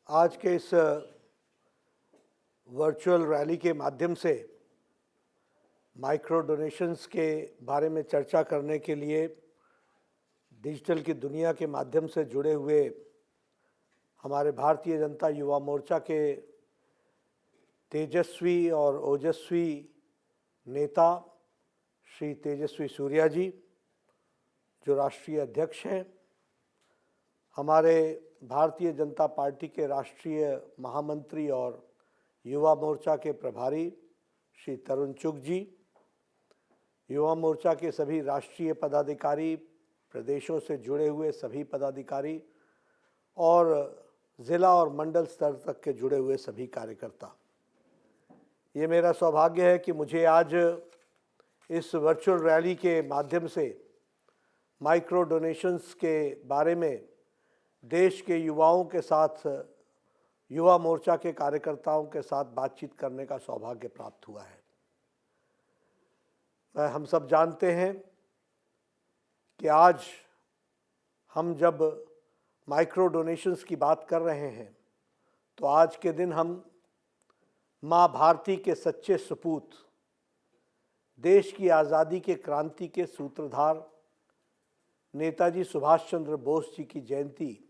आज के इस वर्चुअल रैली के माध्यम से माइक्रो डोनेशंस के बारे में चर्चा करने के लिए डिजिटल की दुनिया के माध्यम से जुड़े हुए हमारे भारतीय जनता युवा मोर्चा के तेजस्वी और ओजस्वी नेता श्री तेजस्वी सूर्या जी, जो राष्ट्रीय अध्यक्ष हैं, हमारे भारतीय जनता पार्टी के राष्ट्रीय महामंत्री और युवा मोर्चा के प्रभारी श्री तरुण चुग जी, युवा मोर्चा के सभी राष्ट्रीय पदाधिकारी, प्रदेशों से जुड़े हुए सभी पदाधिकारी और ज़िला और मंडल स्तर तक के जुड़े हुए सभी कार्यकर्ता, ये मेरा सौभाग्य है कि मुझे आज इस वर्चुअल रैली के माध्यम से माइक्रो डोनेशंस के बारे में देश के युवाओं के साथ, युवा मोर्चा के कार्यकर्ताओं के साथ बातचीत करने का सौभाग्य प्राप्त हुआ है। हम सब जानते हैं कि आज हम जब माइक्रो डोनेशंस की बात कर रहे हैं तो आज के दिन हम माँ भारती के सच्चे सपूत, देश की आज़ादी के क्रांति के सूत्रधार नेताजी सुभाष चंद्र बोस जी की जयंती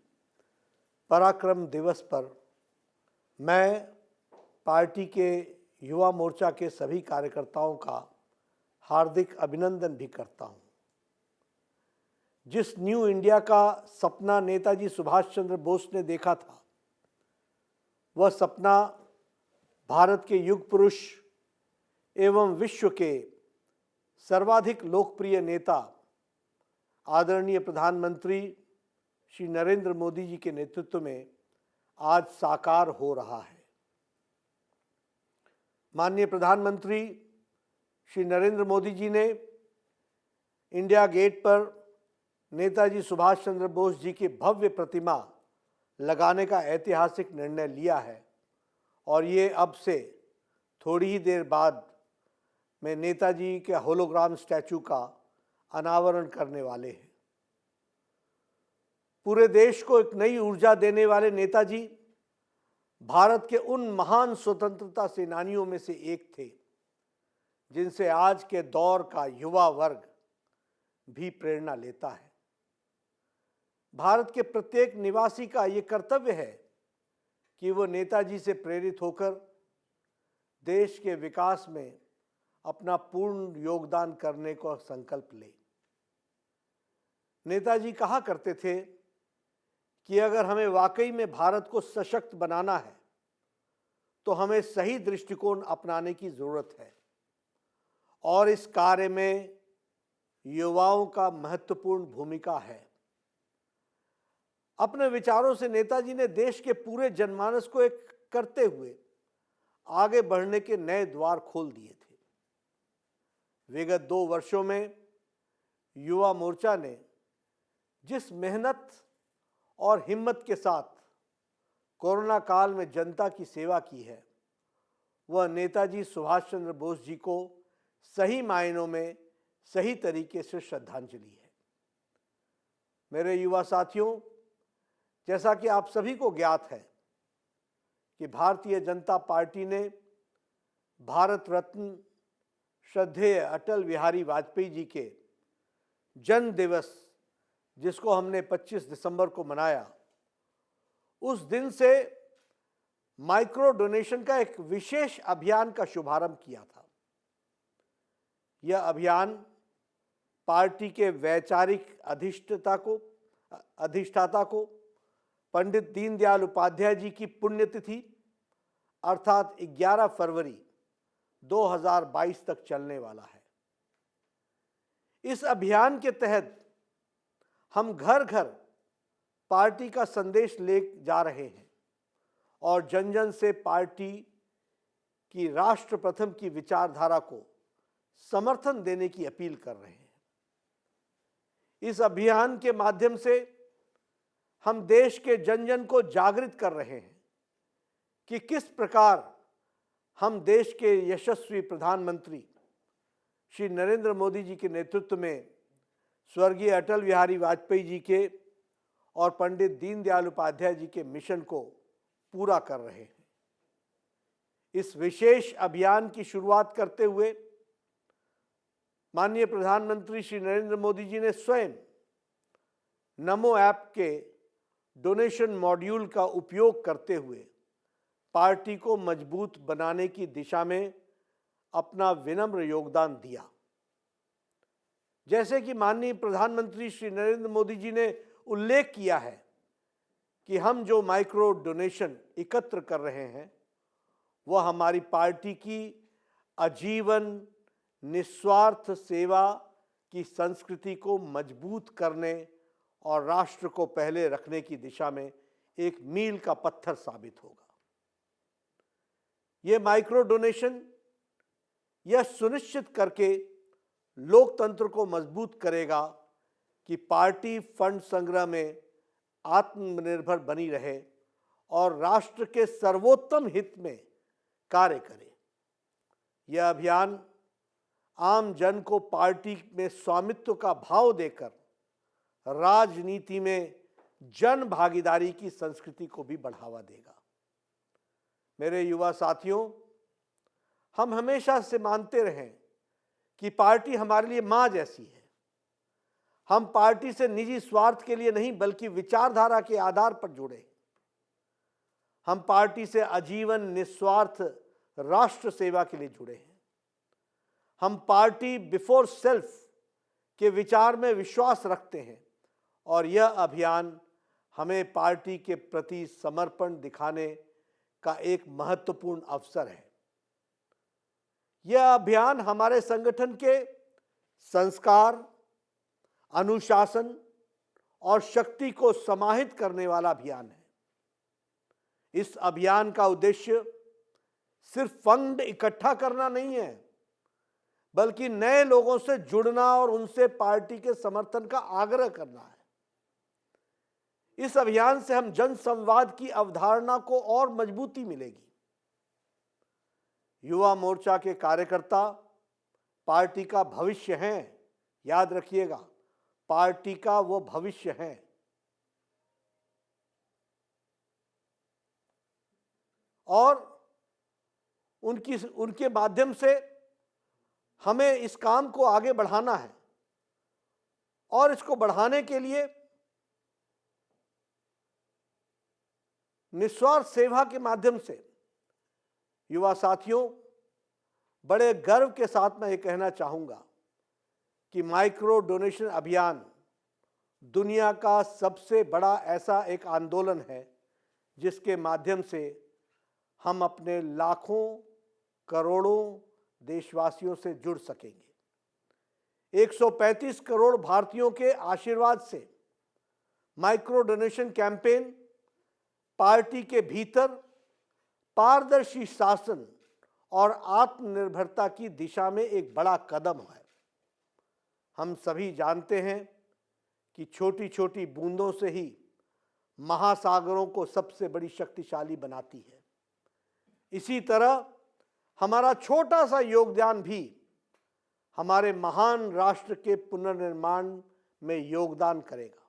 पराक्रम दिवस पर मैं पार्टी के युवा मोर्चा के सभी कार्यकर्ताओं का हार्दिक अभिनंदन भी करता हूं। जिस न्यू इंडिया का सपना नेताजी सुभाष चंद्र बोस ने देखा था, वह सपना भारत के युग पुरुष एवं विश्व के सर्वाधिक लोकप्रिय नेता आदरणीय प्रधानमंत्री श्री नरेंद्र मोदी जी के नेतृत्व में आज साकार हो रहा है। माननीय प्रधानमंत्री श्री नरेंद्र मोदी जी ने इंडिया गेट पर नेताजी सुभाष चंद्र बोस जी की भव्य प्रतिमा लगाने का ऐतिहासिक निर्णय लिया है और ये अब से थोड़ी ही देर बाद में नेताजी के होलोग्राम स्टैचू का अनावरण करने वाले हैं। पूरे देश को एक नई ऊर्जा देने वाले नेताजी भारत के उन महान स्वतंत्रता सेनानियों में से एक थे जिनसे आज के दौर का युवा वर्ग भी प्रेरणा लेता है। भारत के प्रत्येक निवासी का ये कर्तव्य है कि वो नेताजी से प्रेरित होकर देश के विकास में अपना पूर्ण योगदान करने का संकल्प ले। नेताजी कहा करते थे कि अगर हमें वाकई में भारत को सशक्त बनाना है तो हमें सही दृष्टिकोण अपनाने की जरूरत है और इस कार्य में युवाओं का महत्वपूर्ण भूमिका है। अपने विचारों से नेताजी ने देश के पूरे जनमानस को एक करते हुए आगे बढ़ने के नए द्वार खोल दिए थे। विगत 2 वर्षों में युवा मोर्चा ने जिस मेहनत और हिम्मत के साथ कोरोना काल में जनता की सेवा की है, वह नेताजी सुभाष चंद्र बोस जी को सही मायनों में सही तरीके से श्रद्धांजलि है। मेरे युवा साथियों, जैसा कि आप सभी को ज्ञात है कि भारतीय जनता पार्टी ने भारत रत्न श्रद्धेय अटल बिहारी वाजपेयी जी के जन्म दिवस, जिसको हमने 25 दिसंबर को मनाया, उस दिन से माइक्रो डोनेशन का एक विशेष अभियान का शुभारंभ किया था। यह अभियान पार्टी के वैचारिक अधिष्ठाता को पंडित दीनदयाल उपाध्याय जी की पुण्यतिथि अर्थात 11 फरवरी 2022 तक चलने वाला है। इस अभियान के तहत हम घर घर पार्टी का संदेश ले जा रहे हैं और जन जन से पार्टी की राष्ट्र प्रथम की विचारधारा को समर्थन देने की अपील कर रहे हैं। इस अभियान के माध्यम से हम देश के जन जन को जागृत कर रहे हैं कि किस प्रकार हम देश के यशस्वी प्रधानमंत्री श्री नरेंद्र मोदी जी के नेतृत्व में स्वर्गीय अटल बिहारी वाजपेयी जी के और पंडित दीनदयाल उपाध्याय जी के मिशन को पूरा कर रहे हैं। इस विशेष अभियान की शुरुआत करते हुए माननीय प्रधानमंत्री श्री नरेंद्र मोदी जी ने स्वयं नमो ऐप के डोनेशन मॉड्यूल का उपयोग करते हुए पार्टी को मजबूत बनाने की दिशा में अपना विनम्र योगदान दिया। जैसे कि माननीय प्रधानमंत्री श्री नरेंद्र मोदी जी ने उल्लेख किया है कि हम जो माइक्रो डोनेशन एकत्र कर रहे हैं वह हमारी पार्टी की आजीवन निस्वार्थ सेवा की संस्कृति को मजबूत करने और राष्ट्र को पहले रखने की दिशा में एक मील का पत्थर साबित होगा। यह माइक्रो डोनेशन यह सुनिश्चित करके लोकतंत्र को मजबूत करेगा कि पार्टी फंड संग्रह में आत्मनिर्भर बनी रहे और राष्ट्र के सर्वोत्तम हित में कार्य करे। यह अभियान आम जन को पार्टी में स्वामित्व का भाव देकर राजनीति में जन भागीदारी की संस्कृति को भी बढ़ावा देगा। मेरे युवा साथियों, हम हमेशा से मानते रहे कि पार्टी हमारे लिए मां जैसी है। हम पार्टी से निजी स्वार्थ के लिए नहीं बल्कि विचारधारा के आधार पर जुड़े। हम पार्टी से आजीवन निस्वार्थ राष्ट्र सेवा के लिए जुड़े हैं। हम पार्टी बिफोर सेल्फ के विचार में विश्वास रखते हैं और यह अभियान हमें पार्टी के प्रति समर्पण दिखाने का एक महत्वपूर्ण अवसर है। यह अभियान हमारे संगठन के संस्कार, अनुशासन और शक्ति को समाहित करने वाला अभियान है। इस अभियान का उद्देश्य सिर्फ फंड इकट्ठा करना नहीं है बल्कि नए लोगों से जुड़ना और उनसे पार्टी के समर्थन का आग्रह करना है। इस अभियान से हम जन संवाद की अवधारणा को और मजबूती मिलेगी। युवा मोर्चा के कार्यकर्ता पार्टी का भविष्य हैं। याद रखिएगा, पार्टी का वो भविष्य है। और उनके माध्यम से हमें इस काम को आगे बढ़ाना है और इसको बढ़ाने के लिए निस्वार्थ सेवा के माध्यम से युवा साथियों, बड़े गर्व के साथ मैं ये कहना चाहूंगा कि माइक्रो डोनेशन अभियान दुनिया का सबसे बड़ा ऐसा एक आंदोलन है जिसके माध्यम से हम अपने लाखों करोड़ों देशवासियों से जुड़ सकेंगे। 135 करोड़ भारतीयों के आशीर्वाद से माइक्रो डोनेशन कैंपेन पार्टी के भीतर पारदर्शी शासन और आत्मनिर्भरता की दिशा में एक बड़ा कदम है। हम सभी जानते हैं कि छोटी छोटी बूंदों से ही महासागरों को सबसे बड़ी शक्तिशाली बनाती है। इसी तरह हमारा छोटा सा योगदान भी हमारे महान राष्ट्र के पुनर्निर्माण में योगदान करेगा।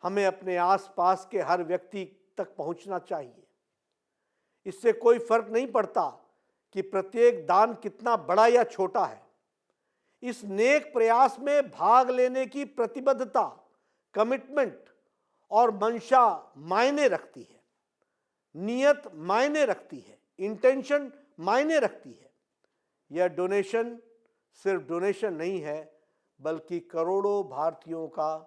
हमें अपने आसपास के हर व्यक्ति तक पहुंचना चाहिए। इससे कोई फर्क नहीं पड़ता कि प्रत्येक दान कितना बड़ा या छोटा है। इस नेक प्रयास में भाग लेने की प्रतिबद्धता, कमिटमेंट और मंशा मायने रखती है। नियत मायने रखती है, इंटेंशन मायने रखती है। यह डोनेशन सिर्फ डोनेशन नहीं है बल्कि करोड़ों भारतीयों का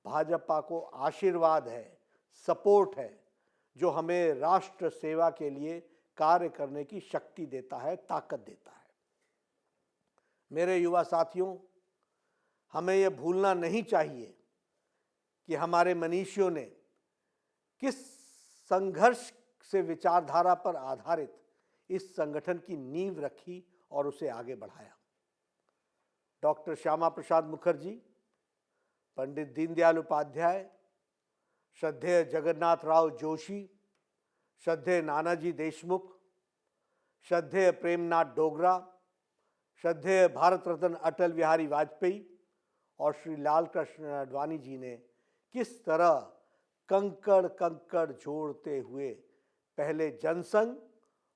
भाजपा को आशीर्वाद है, सपोर्ट है, जो हमें राष्ट्र सेवा के लिए कार्य करने की शक्ति देता है, ताकत देता है। मेरे युवा साथियों, हमें यह भूलना नहीं चाहिए कि हमारे मनीषियों ने किस संघर्ष से विचारधारा पर आधारित इस संगठन की नींव रखी और उसे आगे बढ़ाया। डॉक्टर श्यामा प्रसाद मुखर्जी, पंडित दीनदयाल उपाध्याय, श्रद्धेय जगन्नाथ राव जोशी, श्रद्धेय नानाजी देशमुख, श्रद्धेय प्रेमनाथ डोगरा, श्रद्धेय भारत रत्न अटल बिहारी वाजपेयी और श्री लाल कृष्ण आडवाणी जी ने किस तरह कंकड़ कंकड़ जोड़ते हुए पहले जनसंघ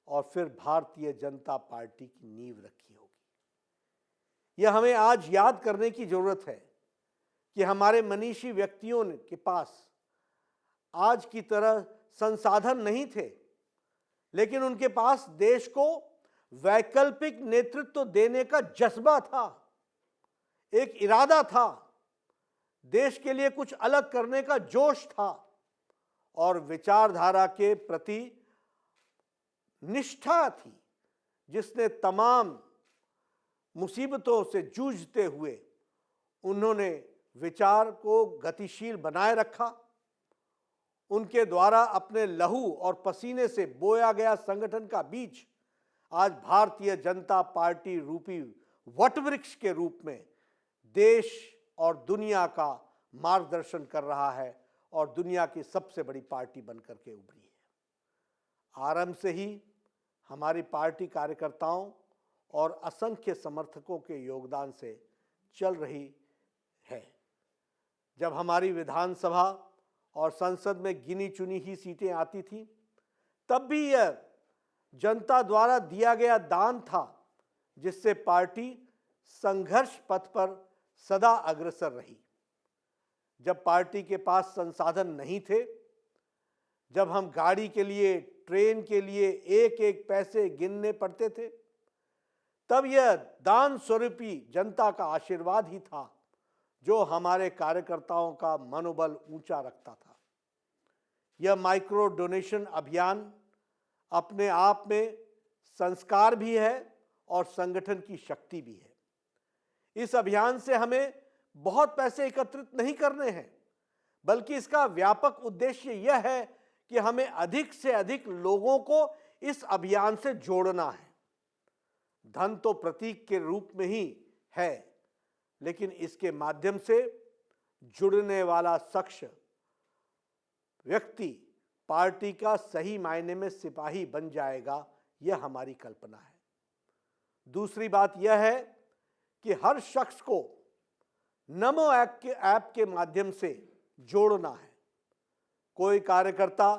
और फिर भारतीय जनता पार्टी की नींव रखी होगी। यह हमें आज याद करने की जरूरत है कि हमारे मनीषी व्यक्तियों के पास आज की तरह संसाधन नहीं थे, लेकिन उनके पास देश को वैकल्पिक नेतृत्व देने का जज्बा था, एक इरादा था, देश के लिए कुछ अलग करने का जोश था और विचारधारा के प्रति निष्ठा थी, जिसने तमाम मुसीबतों से जूझते हुए उन्होंने विचार को गतिशील बनाए रखा। उनके द्वारा अपने लहू और पसीने से बोया गया संगठन का बीज आज भारतीय जनता पार्टी रूपी वटवृक्ष के रूप में देश और दुनिया का मार्गदर्शन कर रहा है और दुनिया की सबसे बड़ी पार्टी बनकर के उभरी है। आरंभ से ही हमारी पार्टी कार्यकर्ताओं और असंख्य समर्थकों के योगदान से चल रही है। जब हमारी विधानसभा और संसद में गिनी चुनी ही सीटें आती थी, तब भी यह जनता द्वारा दिया गया दान था, जिससे पार्टी संघर्ष पथ पर सदा अग्रसर रही। जब पार्टी के पास संसाधन नहीं थे, जब हम गाड़ी के लिए, ट्रेन के लिए एक एक पैसे गिनने पड़ते थे, तब यह दान स्वरूपी जनता का आशीर्वाद ही था जो हमारे कार्यकर्ताओं का मनोबल ऊंचा रखता था। यह माइक्रो डोनेशन अभियान अपने आप में संस्कार भी है और संगठन की शक्ति भी है। इस अभियान से हमें बहुत पैसे एकत्रित नहीं करने हैं, बल्कि इसका व्यापक उद्देश्य यह है कि हमें अधिक से अधिक लोगों को इस अभियान से जोड़ना है। धन तो प्रतीक के रूप में ही है, लेकिन इसके माध्यम से जुड़ने वाला शख्स व्यक्ति पार्टी का सही मायने में सिपाही बन जाएगा, यह हमारी कल्पना है। दूसरी बात यह है कि हर शख्स को नमो ऐप के माध्यम से जोड़ना है। कोई कार्यकर्ता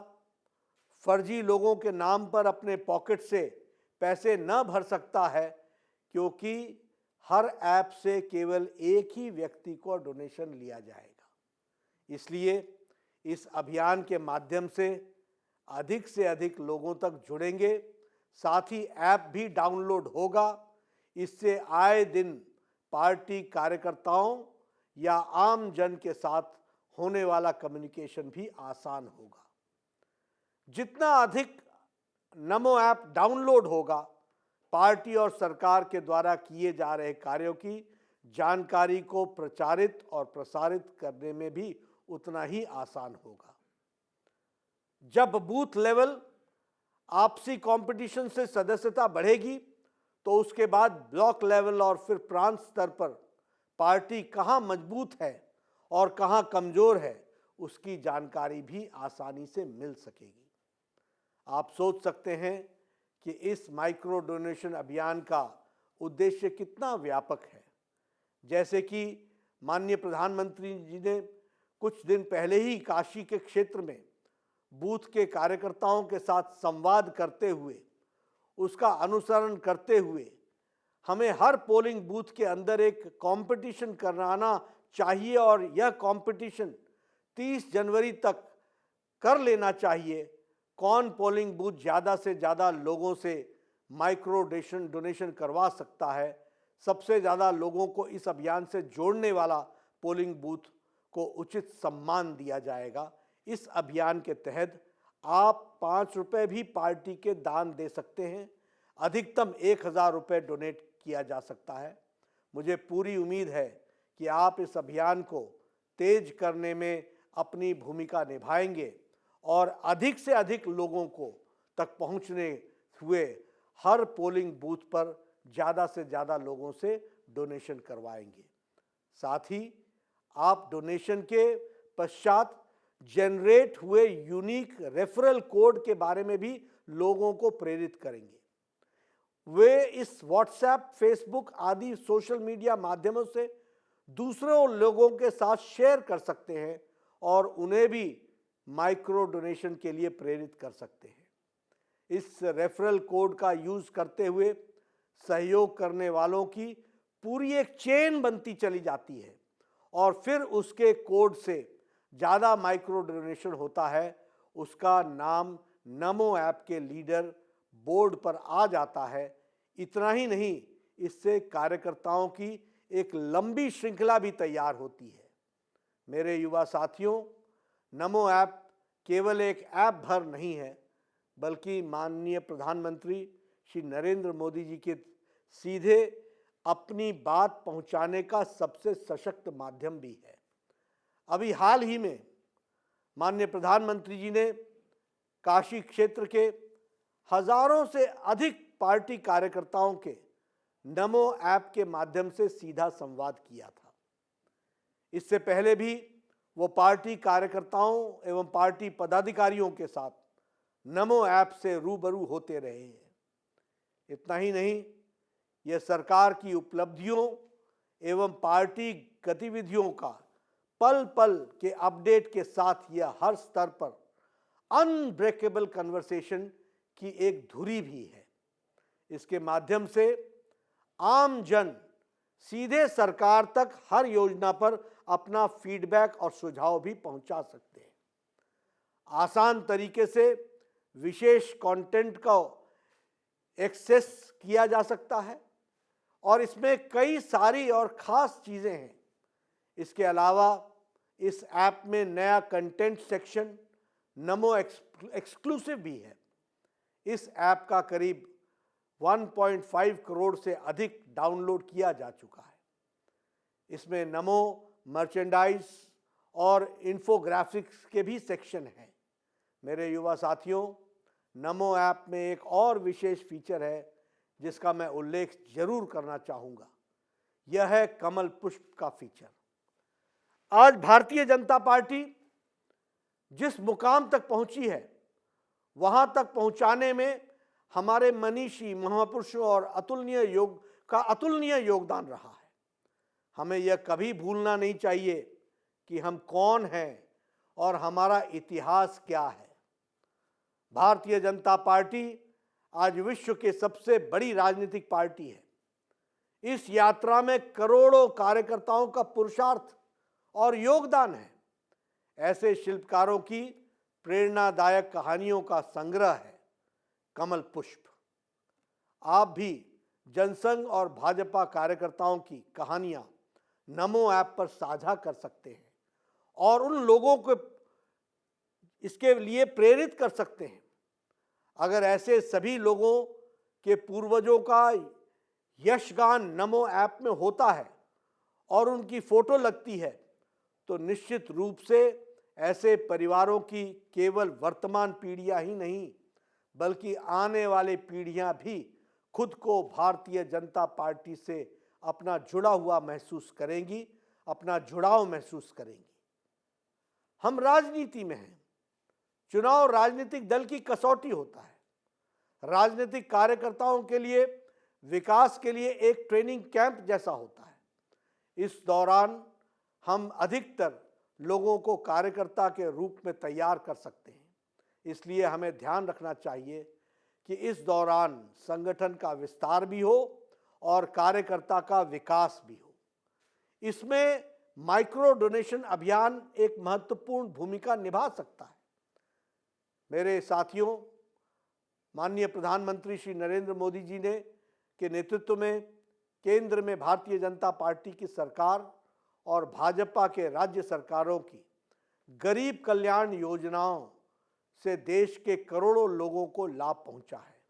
फर्जी लोगों के नाम पर अपने पॉकेट से पैसे न भर सकता है, क्योंकि हर ऐप से केवल एक ही व्यक्ति को डोनेशन लिया जाएगा। इसलिए इस अभियान के माध्यम से अधिक लोगों तक जुड़ेंगे, साथ ही ऐप भी डाउनलोड होगा। इससे आए दिन पार्टी कार्यकर्ताओं या आम जन के साथ होने वाला कम्युनिकेशन भी आसान होगा। जितना अधिक नमो ऐप डाउनलोड होगा, पार्टी और सरकार के द्वारा किए जा रहे कार्यों की जानकारी को प्रचारित और प्रसारित करने में भी उतना ही आसान होगा। जब बूथ लेवल आपसी कंपटीशन से सदस्यता बढ़ेगी, तो उसके बाद ब्लॉक लेवल और फिर प्रांत स्तर पर पार्टी कहां मजबूत है और कहां कमजोर है, उसकी जानकारी भी आसानी से मिल सकेगी। आप सोच सकते हैं कि इस माइक्रो डोनेशन अभियान का उद्देश्य कितना व्यापक है। जैसे कि माननीय प्रधानमंत्री जी ने कुछ दिन पहले ही काशी के क्षेत्र में बूथ के कार्यकर्ताओं के साथ संवाद करते हुए, उसका अनुसरण करते हुए, हमें हर पोलिंग बूथ के अंदर एक कंपटीशन कराना चाहिए और यह कंपटीशन 30 जनवरी तक कर लेना चाहिए। कौन पोलिंग बूथ ज़्यादा से ज़्यादा लोगों से माइक्रो डोनेशन करवा सकता है, सबसे ज़्यादा लोगों को इस अभियान से जोड़ने वाला पोलिंग बूथ को उचित सम्मान दिया जाएगा। इस अभियान के तहत आप 5 रुपये भी पार्टी के दान दे सकते हैं। अधिकतम 1000 रुपये डोनेट किया जा सकता है। मुझे पूरी उम्मीद है कि आप इस अभियान को तेज करने में अपनी भूमिका निभाएंगे और अधिक से अधिक लोगों को तक पहुंचने हुए हर पोलिंग बूथ पर ज़्यादा से ज़्यादा लोगों से डोनेशन करवाएंगे। साथ ही आप डोनेशन के पश्चात जनरेट हुए यूनिक रेफरल कोड के बारे में भी लोगों को प्रेरित करेंगे। वे इस व्हाट्सएप, फेसबुक आदि सोशल मीडिया माध्यमों से दूसरों लोगों के साथ शेयर कर सकते हैं और उन्हें भी माइक्रो डोनेशन के लिए प्रेरित कर सकते हैं। इस रेफरल कोड का यूज करते हुए सहयोग करने वालों की पूरी एक चेन बनती चली जाती है और फिर उसके कोड से ज़्यादा माइक्रो डोनेशन होता है, उसका नाम नमो ऐप के लीडर बोर्ड पर आ जाता है। इतना ही नहीं, इससे कार्यकर्ताओं की एक लंबी श्रृंखला भी तैयार होती है। मेरे युवा साथियों, नमो ऐप केवल एक ऐप भर नहीं है, बल्कि माननीय प्रधानमंत्री श्री नरेंद्र मोदी जी के सीधे अपनी बात पहुंचाने का सबसे सशक्त माध्यम भी है। अभी हाल ही में माननीय प्रधानमंत्री जी ने काशी क्षेत्र के हजारों से अधिक पार्टी कार्यकर्ताओं के नमो ऐप के माध्यम से सीधा संवाद किया था। इससे पहले भी वो पार्टी कार्यकर्ताओं एवं पार्टी पदाधिकारियों के साथ नमो ऐप से रूबरू होते रहे हैं। इतना ही नहीं, यह सरकार की उपलब्धियों एवं पार्टी गतिविधियों का पल पल के अपडेट के साथ यह हर स्तर पर अनब्रेकेबल कन्वर्सेशन की एक धुरी भी है। इसके माध्यम से आम जन सीधे सरकार तक हर योजना पर अपना फीडबैक और सुझाव भी पहुंचा सकते हैं। आसान तरीके से विशेष कंटेंट का एक्सेस किया जा सकता है और इसमें कई सारी और खास चीज़ें हैं। इसके अलावा इस ऐप में नया कंटेंट सेक्शन नमो एक्सक्लूसिव भी है। इस ऐप का करीब 1.5 करोड़ से अधिक डाउनलोड किया जा चुका है। इसमें नमो मर्चेंडाइज और इन्फोग्राफिक्स के भी सेक्शन हैं। मेरे युवा साथियों, नमो ऐप में एक और विशेष फीचर है जिसका मैं उल्लेख जरूर करना चाहूँगा। यह है कमल पुष्प का फीचर। आज भारतीय जनता पार्टी जिस मुकाम तक पहुंची है, वहां तक पहुंचाने में हमारे मनीषी महापुरुषों और अतुलनीय योगदान रहा है। हमें यह कभी भूलना नहीं चाहिए कि हम कौन हैं और हमारा इतिहास क्या है। भारतीय जनता पार्टी आज विश्व के सबसे बड़ी राजनीतिक पार्टी है। इस यात्रा में करोड़ों कार्यकर्ताओं का पुरुषार्थ और योगदान है। ऐसे शिल्पकारों की प्रेरणादायक कहानियों का संग्रह है कमल पुष्प। आप भी जनसंघ और भाजपा कार्यकर्ताओं की कहानियां नमो ऐप पर साझा कर सकते हैं और उन लोगों को इसके लिए प्रेरित कर सकते हैं। अगर ऐसे सभी लोगों के पूर्वजों का यशगान नमो ऐप में होता है और उनकी फोटो लगती है, तो निश्चित रूप से ऐसे परिवारों की केवल वर्तमान पीढ़ियां ही नहीं, बल्कि आने वाली पीढ़ियां भी खुद को भारतीय जनता पार्टी से अपना जुड़ा हुआ महसूस करेंगी, अपना जुड़ाव महसूस करेंगी। हम राजनीति में हैं। चुनाव राजनीतिक दल की कसौटी होता है। राजनीतिक कार्यकर्ताओं के लिए विकास के लिए एक ट्रेनिंग कैंप जैसा होता है। इस दौरान हम अधिकतर लोगों को कार्यकर्ता के रूप में तैयार कर सकते हैं। इसलिए हमें ध्यान रखना चाहिए कि इस दौरान संगठन का विस्तार भी हो और कार्यकर्ता का विकास भी हो। इसमें माइक्रो डोनेशन अभियान एक महत्वपूर्ण भूमिका निभा सकता है। मेरे साथियों, माननीय प्रधानमंत्री श्री नरेंद्र मोदी जी ने के नेतृत्व में केंद्र में भारतीय जनता पार्टी की सरकार और भाजपा के राज्य सरकारों की गरीब कल्याण योजनाओं से देश के करोड़ों लोगों को लाभ पहुंचा है।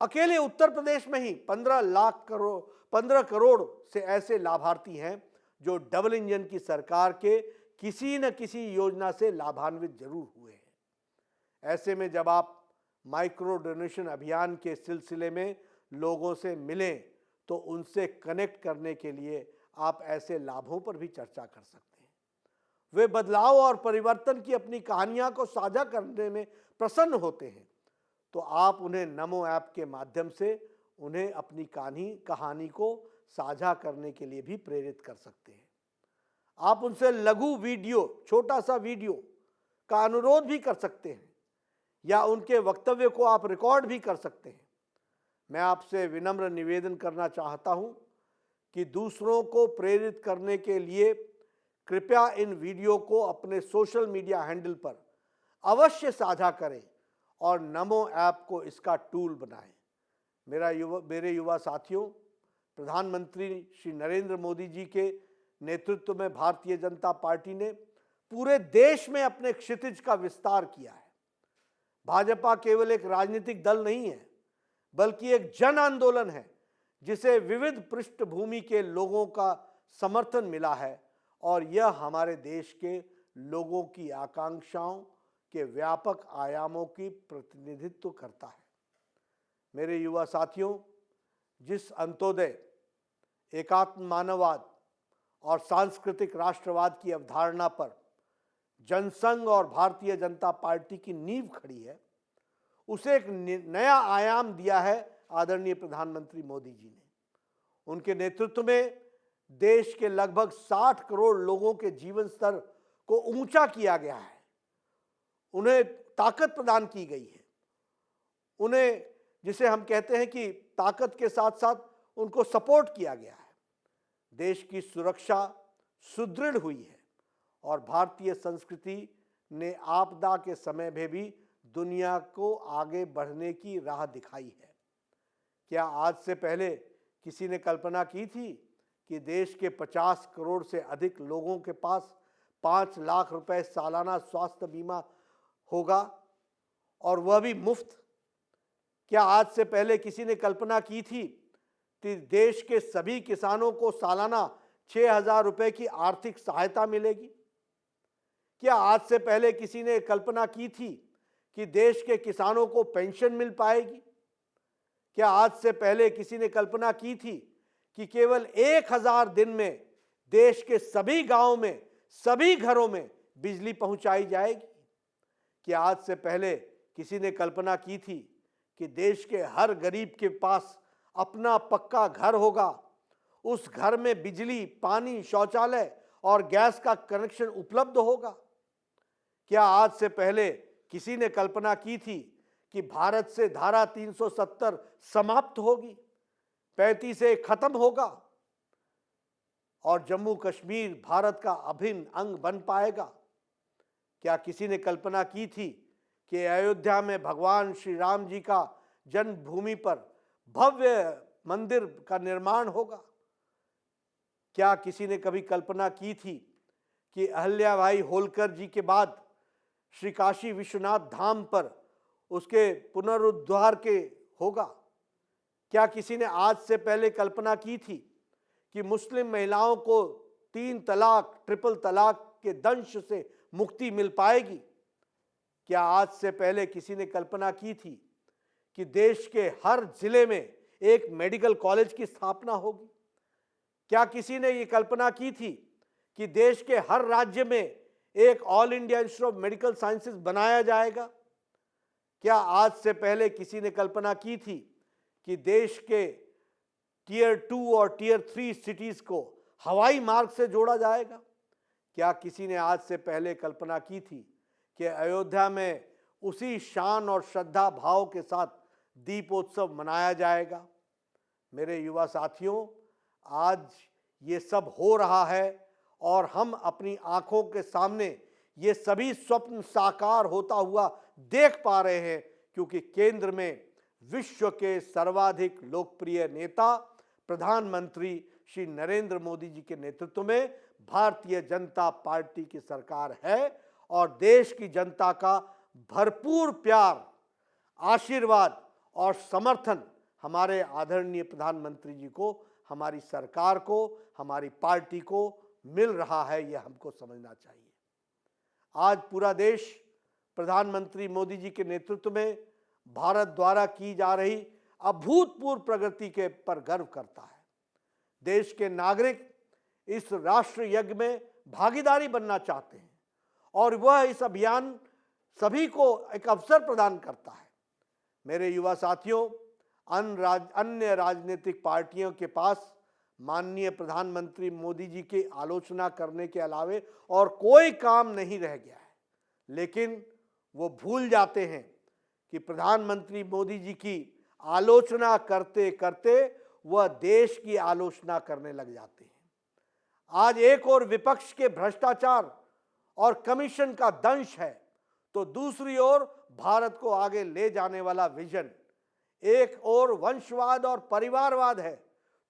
अकेले उत्तर प्रदेश में ही 15 करोड़ से ऐसे लाभार्थी हैं जो डबल इंजन की सरकार के किसी न किसी योजना से लाभान्वित जरूर हुए हैं। ऐसे में जब आप माइक्रो डोनेशन अभियान के सिलसिले में लोगों से मिलें तो उनसे कनेक्ट करने के लिए आप ऐसे लाभों पर भी चर्चा कर सकते हैं। वे बदलाव और परिवर्तन की अपनी कहानियां को साझा करने में प्रसन्न होते हैं, तो आप उन्हें नमो ऐप के माध्यम से उन्हें अपनी कहानी को साझा करने के लिए भी प्रेरित कर सकते हैं। आप उनसे लघु वीडियो, छोटा सा वीडियो का अनुरोध भी कर सकते हैं। या उनके वक्तव्य को आप रिकॉर्ड भी कर सकते हैं। मैं आपसे विनम्र निवेदन करना चाहता हूं कि दूसरों को प्रेरित करने के लिए कृपया इन वीडियो को अपने सोशल मीडिया हैंडल पर अवश्य साझा करें और नमो ऐप को इसका टूल बनाएं। मेरे युवा साथियों, प्रधानमंत्री श्री नरेंद्र मोदी जी के नेतृत्व में भारतीय जनता पार्टी ने पूरे देश में अपने क्षितिज का विस्तार किया है। भाजपा केवल एक राजनीतिक दल नहीं है, बल्कि एक जन आंदोलन है जिसे विविध पृष्ठभूमि के लोगों का समर्थन मिला है और यह हमारे देश के लोगों की आकांक्षाओं के व्यापक आयामों की प्रतिनिधित्व करता है। मेरे युवा साथियों, जिस अंत्योदय, एकात्म मानववाद और सांस्कृतिक राष्ट्रवाद की अवधारणा पर जनसंघ और भारतीय जनता पार्टी की नींव खड़ी है, उसे एक नया आयाम दिया है आदरणीय प्रधानमंत्री मोदी जी ने। उनके नेतृत्व में देश के लगभग 60 करोड़ लोगों के जीवन स्तर को ऊंचा किया गया है, उन्हें ताकत प्रदान की गई है, उन्हें, जिसे हम कहते हैं कि ताकत के साथ साथ उनको सपोर्ट किया गया है। देश की सुरक्षा सुदृढ़ हुई है और भारतीय संस्कृति ने आपदा के समय में भी दुनिया को आगे बढ़ने की राह दिखाई है। क्या आज से पहले किसी ने कल्पना की थी कि देश के 50 करोड़ से अधिक लोगों के पास 5 लाख रुपए सालाना स्वास्थ्य बीमा होगा, और वह भी मुफ्त? क्या आज से पहले किसी ने कल्पना की थी कि देश के सभी किसानों को सालाना 6,000 रुपए की आर्थिक सहायता मिलेगी? क्या आज से पहले किसी ने कल्पना की थी कि देश के किसानों को पेंशन मिल पाएगी? क्या आज से पहले किसी ने कल्पना की थी कि केवल 1000 दिन में देश के सभी गांवों में, सभी घरों में बिजली पहुंचाई जाएगी? क्या आज से पहले किसी ने कल्पना की थी कि देश के हर गरीब के पास अपना पक्का घर होगा, उस घर में बिजली, पानी, शौचालय और गैस का कनेक्शन उपलब्ध होगा? क्या आज से पहले किसी ने कल्पना की थी कि भारत से धारा 370 समाप्त होगी, 35A खत्म होगा और जम्मू कश्मीर भारत का अभिन्न अंग बन पाएगा? क्या किसी ने कल्पना की थी कि अयोध्या में भगवान श्री राम जी का जन्मभूमि पर भव्य मंदिर का निर्माण होगा? क्या किसी ने कभी कल्पना की थी कि अहिल्याबाई होलकर जी के बाद श्री काशी विश्वनाथ धाम पर उसके पुनरुद्धार के होगा? क्या किसी ने आज से पहले कल्पना की थी कि मुस्लिम महिलाओं को 3 तलाक, ट्रिपल तलाक के दंश से मुक्ति मिल पाएगी? क्या आज से पहले किसी ने कल्पना की थी कि देश के हर जिले में एक मेडिकल कॉलेज की स्थापना होगी? क्या किसी ने ये कल्पना की थी कि देश के हर राज्य में एक all India institute of medical sciences बनाया जाएगा? क्या आज से पहले किसी ने कल्पना की थी कि देश के टियर 2 और टियर 3 सिटीज को हवाई मार्ग से जोड़ा जाएगा? क्या किसी ने आज से पहले कल्पना की थी कि अयोध्या में उसी शान और श्रद्धा भाव के साथ दीपोत्सव मनाया जाएगा? मेरे युवा साथियों, आज ये सब हो रहा है और हम अपनी आंखों के सामने ये सभी स्वप्न साकार होता हुआ देख पा रहे हैं, क्योंकि केंद्र में विश्व के सर्वाधिक लोकप्रिय नेता प्रधानमंत्री श्री नरेंद्र मोदी जी के नेतृत्व में भारतीय जनता पार्टी की सरकार है और देश की जनता का भरपूर प्यार, आशीर्वाद और समर्थन हमारे आदरणीय प्रधानमंत्री जी को, हमारी सरकार को, हमारी पार्टी को मिल रहा है। यह हमको समझना चाहिए। आज पूरा देश प्रधानमंत्री मोदी जी के नेतृत्व में भारत द्वारा की जा रही अभूतपूर्व प्रगति के पर गर्व करता है। देश के नागरिक इस राष्ट्र यज्ञ में भागीदारी बनना चाहते हैं और वह इस अभियान सभी को एक अवसर प्रदान करता है। मेरे युवा साथियों, अन्य राजनीतिक पार्टियों के पास माननीय प्रधानमंत्री मोदी जी की आलोचना करने के अलावे और कोई काम नहीं रह गया है, लेकिन वो भूल जाते हैं कि प्रधानमंत्री मोदी जी की आलोचना करते करते वह देश की आलोचना करने लग जाते हैं। आज एक और विपक्ष के भ्रष्टाचार और कमीशन का दंश है, तो दूसरी ओर भारत को आगे ले जाने वाला विजन। एक ओर वंशवाद और परिवारवाद है,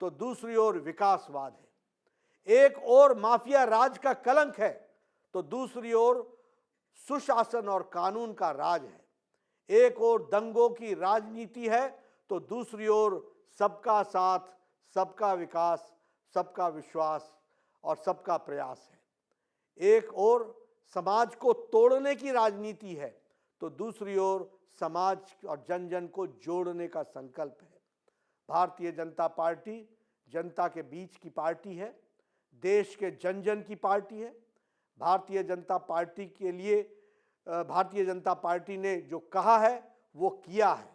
तो दूसरी ओर विकासवाद है। एक ओर माफिया राज का कलंक है, तो दूसरी ओर सुशासन और कानून का राज है। एक ओर दंगों की राजनीति है, तो दूसरी ओर सबका साथ, सबका विकास, सबका विश्वास और सबका प्रयास है। एक ओर समाज को तोड़ने की राजनीति है, तो दूसरी ओर समाज और जन जन को जोड़ने का संकल्प है। भारतीय जनता पार्टी जनता के बीच की पार्टी है, देश के जन जन की पार्टी है। भारतीय जनता पार्टी के लिए भारतीय जनता पार्टी ने जो कहा है वो किया है,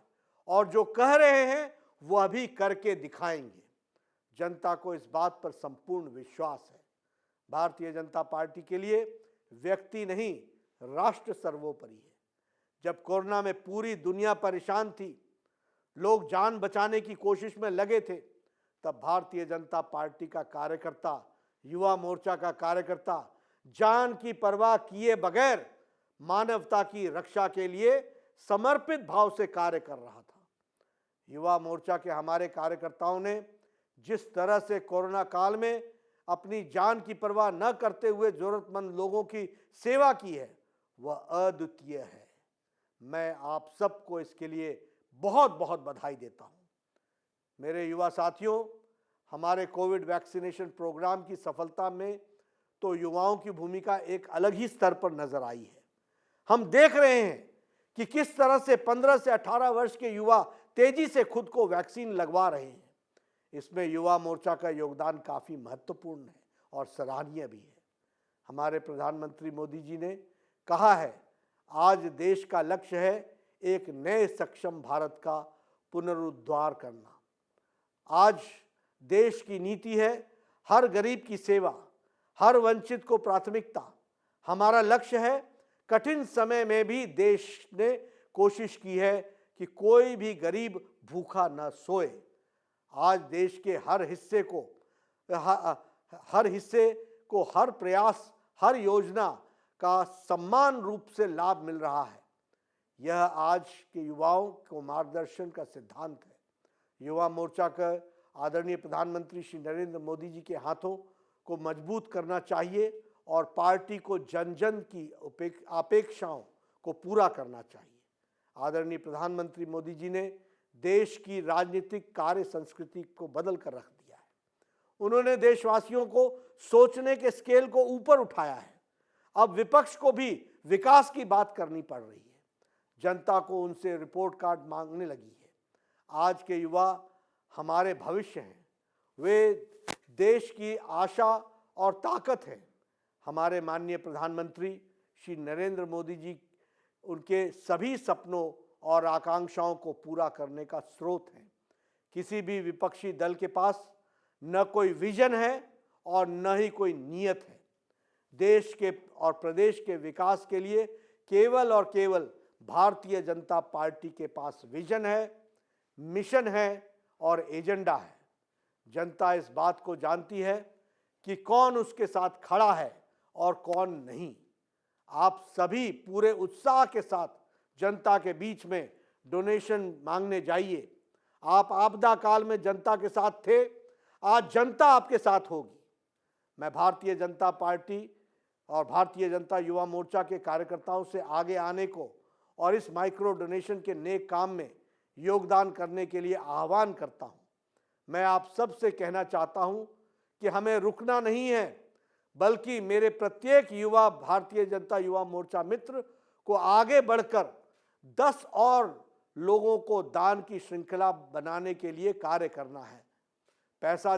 और जो कह रहे हैं वो अभी करके दिखाएंगे। जनता को इस बात पर संपूर्ण विश्वास है। भारतीय जनता पार्टी के लिए व्यक्ति नहीं, राष्ट्र सर्वोपरि है। जब कोरोना में पूरी दुनिया परेशान थी, लोग जान बचाने की कोशिश में लगे थे, तब भारतीय जनता पार्टी का कार्यकर्ता, युवा मोर्चा का कार्यकर्ता जान की परवाह किए बगैर मानवता की रक्षा के लिए समर्पित भाव से कार्य कर रहा था। युवा मोर्चा के हमारे कार्यकर्ताओं ने जिस तरह से कोरोना काल में अपनी जान की परवाह न करते हुए जरूरतमंद लोगों की सेवा की है, वह अद्वितीय है। मैं आप सबको इसके लिए बहुत बहुत बधाई देता हूं। मेरे युवा साथियों, हमारे कोविड वैक्सीनेशन प्रोग्राम की सफलता में तो युवाओं की भूमिका एक अलग ही स्तर पर नजर आई है। हम देख रहे हैं कि किस तरह से 15 से 18 वर्ष के युवा तेजी से खुद को वैक्सीन लगवा रहे हैं। इसमें युवा मोर्चा का योगदान काफी महत्वपूर्ण है और सराहनीय भी है। हमारे प्रधानमंत्री मोदी जी ने कहा है, आज देश का लक्ष्य है एक नए सक्षम भारत का पुनरुद्धार करना। आज देश की नीति है हर गरीब की सेवा, हर वंचित को प्राथमिकता। हमारा लक्ष्य है, कठिन समय में भी देश ने कोशिश की है कि कोई भी गरीब भूखा न सोए। आज देश के हर हिस्से को हर प्रयास, हर योजना का समान रूप से लाभ मिल रहा है। यह आज के युवाओं को मार्गदर्शन का सिद्धांत है। युवा मोर्चा का आदरणीय प्रधानमंत्री श्री नरेंद्र मोदी जी के हाथों को मजबूत करना चाहिए और पार्टी को जन जन की अपेक्षाओं को पूरा करना चाहिए। आदरणीय प्रधानमंत्री मोदी जी ने देश की राजनीतिक कार्य संस्कृति को बदल कर रख दिया है। उन्होंने देशवासियों को सोचने के स्केल को ऊपर उठाया है। अब विपक्ष को भी विकास की बात करनी पड़ रही है। जनता को उनसे रिपोर्ट कार्ड मांगने लगी है। आज के युवा हमारे भविष्य हैं। वे देश की आशा और ताकत हैं। हमारे माननीय प्रधानमंत्री श्री नरेंद्र मोदी जी उनके सभी सपनों और आकांक्षाओं को पूरा करने का स्रोत हैं। किसी भी विपक्षी दल के पास न कोई विजन है और न ही कोई नीयत है। देश के और प्रदेश के विकास के लिए केवल और केवल भारतीय जनता पार्टी के पास विजन है, मिशन है और एजेंडा है। जनता इस बात को जानती है कि कौन उसके साथ खड़ा है और कौन नहीं। आप सभी पूरे उत्साह के साथ जनता के बीच में डोनेशन मांगने जाइए। आप आपदा काल में जनता के साथ थे, आज जनता आपके साथ होगी। मैं भारतीय जनता पार्टी और भारतीय जनता युवा मोर्चा के कार्यकर्ताओं से आगे आने को और इस माइक्रो डोनेशन के नेक काम में योगदान करने के लिए आह्वान करता हूं। मैं आप सबसे कहना चाहता हूं कि हमें रुकना नहीं है, बल्कि मेरे प्रत्येक युवा भारतीय जनता युवा मोर्चा मित्र को आगे बढ़कर 10 और लोगों को दान की श्रृंखला बनाने के लिए कार्य करना है। पैसा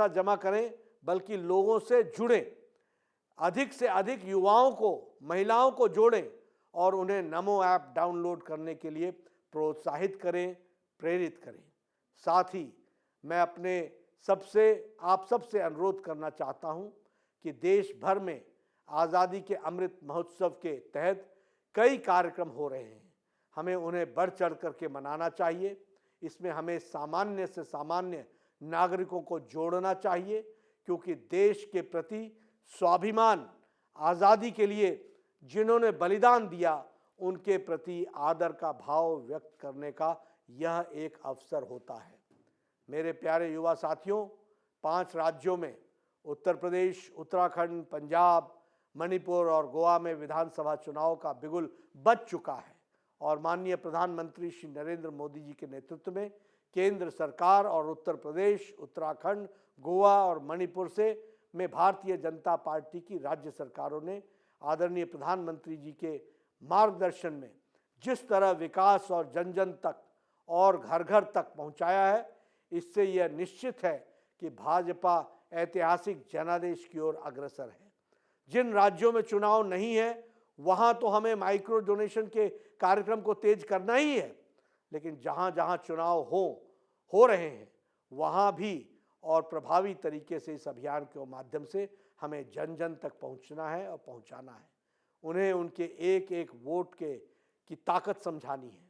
जमा करें, बल्कि लोगों से जुड़ें। अधिक से अधिक युवाओं को, महिलाओं को जोड़ें और उन्हें नमो ऐप डाउनलोड करने के लिए प्रोत्साहित करें, प्रेरित करें। साथ ही मैं आप सबसे अनुरोध करना चाहता हूं कि देश भर में आज़ादी के अमृत महोत्सव के तहत कई कार्यक्रम हो रहे हैं। हमें उन्हें बढ़ चढ़ करके मनाना चाहिए। इसमें हमें सामान्य से सामान्य नागरिकों को जोड़ना चाहिए, क्योंकि देश के प्रति स्वाभिमान, आज़ादी के लिए जिन्होंने बलिदान दिया, उनके प्रति आदर का भाव व्यक्त करने का यह एक अवसर होता है। मेरे प्यारे युवा साथियों, 5 राज्यों में उत्तर प्रदेश, उत्तराखंड, पंजाब, मणिपुर और गोवा में विधानसभा चुनाव का बिगुल बज चुका है और माननीय प्रधानमंत्री श्री नरेंद्र मोदी जी के नेतृत्व में केंद्र सरकार और उत्तर प्रदेश, उत्तराखंड, गोवा और मणिपुर में भारतीय जनता पार्टी की राज्य सरकारों ने आदरणीय प्रधानमंत्री जी के मार्गदर्शन में जिस तरह विकास और जन जन तक और घर घर तक पहुंचाया है, इससे यह निश्चित है कि भाजपा ऐतिहासिक जनादेश की ओर अग्रसर है। जिन राज्यों में चुनाव नहीं है, वहां तो हमें माइक्रो डोनेशन के कार्यक्रम को तेज करना ही है, लेकिन जहां जहां चुनाव हो रहे हैं, वहां भी और प्रभावी तरीके से इस अभियान के माध्यम से हमें जन जन तक पहुंचना है और पहुंचाना है। उन्हें उनके एक एक वोट की ताकत समझानी है।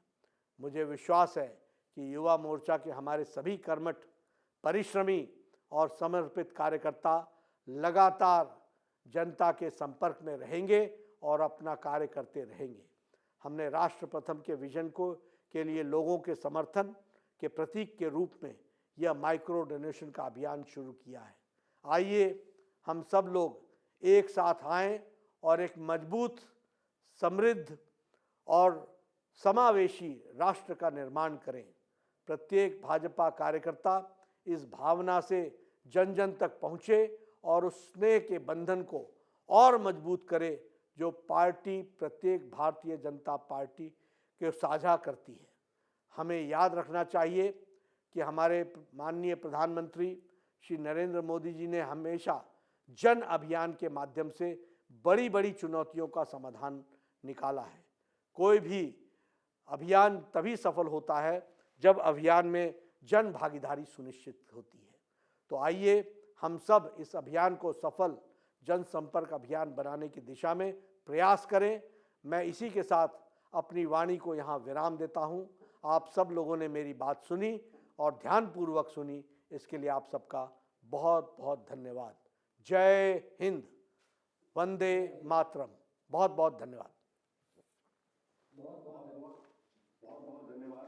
मुझे विश्वास है कि युवा मोर्चा के हमारे सभी कर्मठ, परिश्रमी और समर्पित कार्यकर्ता लगातार जनता के संपर्क में रहेंगे और अपना कार्य करते रहेंगे। हमने राष्ट्र प्रथम के विजन के लिए लोगों के समर्थन के प्रतीक के रूप में यह माइक्रो डोनेशन का अभियान शुरू किया है। आइए हम सब लोग एक साथ आएं और एक मजबूत, समृद्ध और समावेशी राष्ट्र का निर्माण करें। प्रत्येक भाजपा कार्यकर्ता इस भावना से जन जन तक पहुँचे और उस स्नेह के बंधन को और मजबूत करे जो पार्टी प्रत्येक भारतीय जनता पार्टी के साझा करती है। हमें याद रखना चाहिए कि हमारे माननीय प्रधानमंत्री श्री नरेंद्र मोदी जी ने हमेशा जन अभियान के माध्यम से बड़ी बड़ी चुनौतियों का समाधान निकाला है। कोई भी अभियान तभी सफल होता है जब अभियान में जन भागीदारी सुनिश्चित होती है। तो आइए हम सब इस अभियान को सफल जनसंपर्क अभियान बनाने की दिशा में प्रयास करें। मैं इसी के साथ अपनी वाणी को यहाँ विराम देता हूँ। आप सब लोगों ने मेरी बात सुनी और ध्यानपूर्वक सुनी, इसके लिए आप सबका बहुत बहुत धन्यवाद। जय हिंद, वंदे मातरम। बहुत बहुत धन्यवाद।